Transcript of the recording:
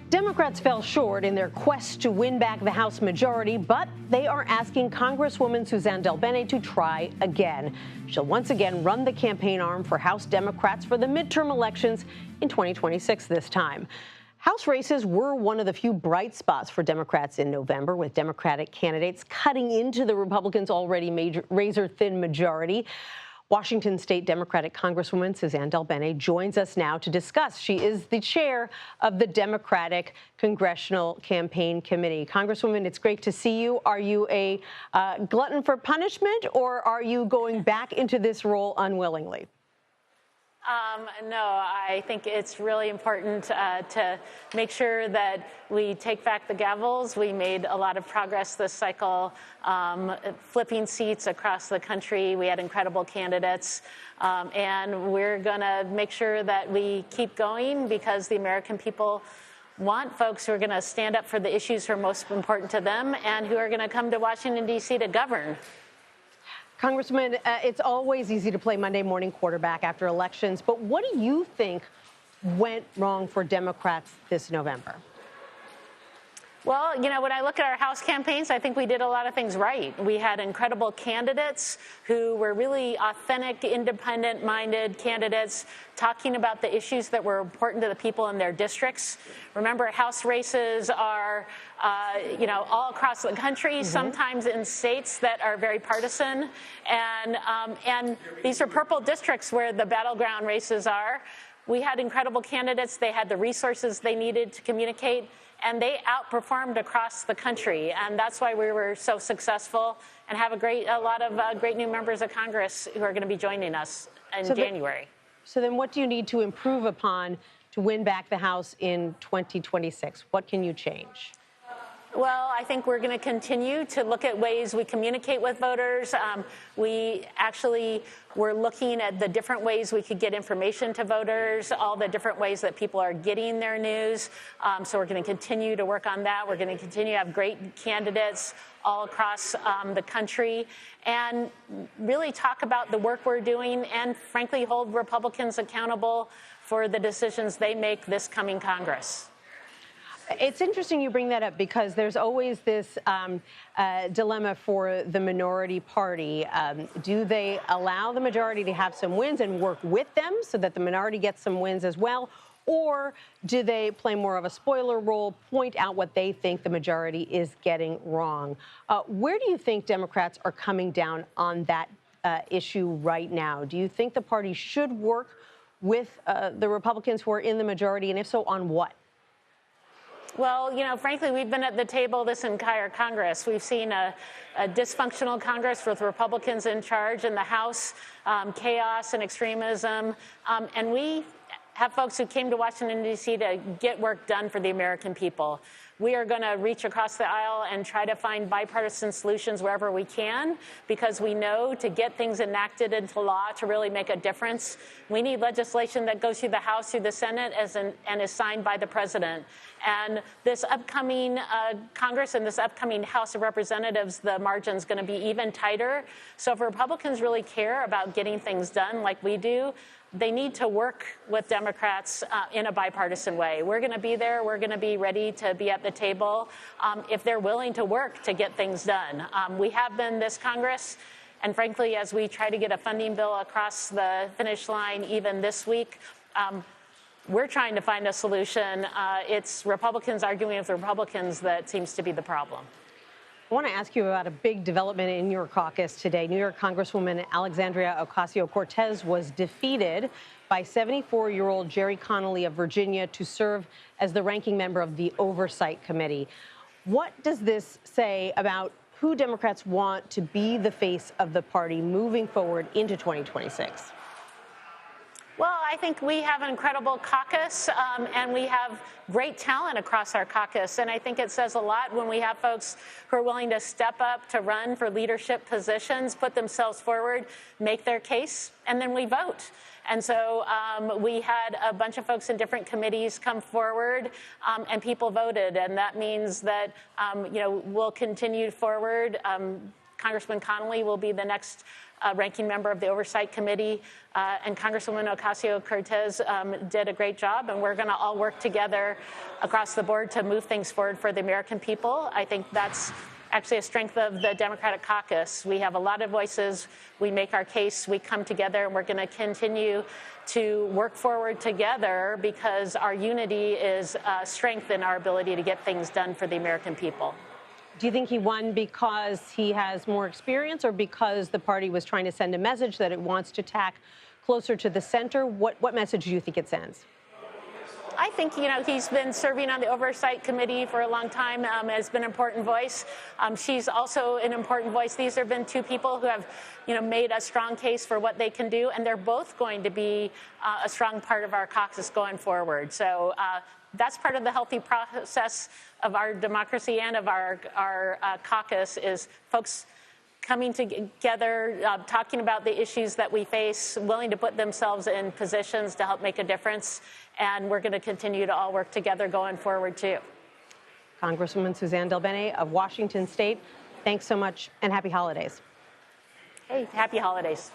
Democrats fell short in their quest to win back the House majority, but they are asking Congresswoman Suzan DelBene to try again. She'll once again run the campaign arm for House Democrats for the midterm elections in 2026 this time. House races were one of the few bright spots for Democrats in November, with Democratic candidates cutting into the Republicans' already razor-thin majority. Washington State Democratic Congresswoman Suzan DelBene joins us now to discuss. She is the chair of the Democratic Congressional Campaign Committee. Congresswoman, it's great to see you. Are you a glutton for punishment, or are you going back into this role unwillingly? No, I think it's really important to make sure that we take back the gavels. We made a lot of progress this cycle, flipping seats across the country. We had incredible candidates, and we're going to make sure that we keep going, because the American people want folks who are going to stand up for the issues that are most important to them and who are going to come to Washington, D.C. to govern. Congressman, it's always easy to play Monday morning quarterback after elections, but what do you think went wrong for Democrats this November? Well, you know, when I look at our House campaigns, I think we did a lot of things right. We had incredible candidates who were really authentic, independent-minded candidates talking about the issues that were important to the people in their districts. Remember, House races are, all across the country, sometimes in states that are very partisan. And these are purple districts where the battleground races are. We had incredible candidates. They had the resources they needed to communicate, and they outperformed across the country. And that's why we were so successful and have a lot of great new members of Congress who are going to be joining us in January. So then what do you need to improve upon to win back the House in 2026? What can you change? Well, I think we're going to continue to look at ways we communicate with voters. We actually were looking at the different ways we could get information to voters, all the different ways that people are getting their news. So we're going to continue to work on that. We're going to continue to have great candidates all across the country and really talk about the work we're doing and, frankly, hold Republicans accountable for the decisions they make this coming Congress. It's interesting you bring that up, because there's always this dilemma for the minority party. Do they allow the majority to have some wins and work with them so that the minority gets some wins as well? Or do they play more of a spoiler role, point out what they think the majority is getting wrong? Where do you think Democrats are coming down on that issue right now? Do you think the party should work with the Republicans who are in the majority, and if so, on what? Well, you know, frankly, we've been at the table this entire Congress. We've seen a dysfunctional Congress with Republicans in charge in the House, chaos and extremism, and we have folks who came to Washington, D.C. to get work done for the American people. We are going to reach across the aisle and try to find bipartisan solutions wherever we can, because we know to get things enacted into law to really make a difference, we need legislation that goes through the House, through the Senate, and is signed by the president. And this upcoming Congress and this upcoming House of Representatives, the margin's going to be even tighter. So if Republicans really care about getting things done like we do, they need to work with Democrats in a bipartisan way. We're going to be there. We're going to be ready to be at the table if they're willing to work to get things done. We have been this Congress. And frankly, as we try to get a funding bill across the finish line even this week, we're trying to find a solution. It's Republicans arguing with Republicans that seems to be the problem. I want to ask you about a big development in your caucus today. New York Congresswoman Alexandria Ocasio-Cortez was defeated by 74-year-old Jerry Connolly of Virginia to serve as the ranking member of the Oversight Committee. What does this say about who Democrats want to be the face of the party moving forward into 2026? Well, I think we have an incredible caucus, and we have great talent across our caucus. And I think it says a lot when we have folks who are willing to step up to run for leadership positions, put themselves forward, make their case, and then we vote. And so we had a bunch of folks in different committees come forward, and people voted. And that means that, we'll continue forward. Congressman Connolly will be the next ranking member of the Oversight Committee, and Congresswoman Ocasio-Cortez did a great job, and we're going to all work together across the board to move things forward for the American people. I think that's actually a strength of the Democratic Caucus. We have a lot of voices. We make our case. We come together, and we're going to continue to work forward together because our unity is strength in our ability to get things done for the American people. Do you think he won because he has more experience or because the party was trying to send a message that it wants to tack closer to the center? What message do you think it sends? I think, he's been serving on the Oversight Committee for a long time, has been an important voice. She's also an important voice. These have been two people who have, made a strong case for what they can do, and they're both going to be a strong part of our caucus going forward. So that's part of the healthy process of our democracy and of our caucus is folks coming together, talking about the issues that we face, willing to put themselves in positions to help make a difference. And we're going to continue to all work together going forward, too. Congresswoman Suzan DelBene of Washington State, thanks so much and happy holidays. Hey, happy holidays.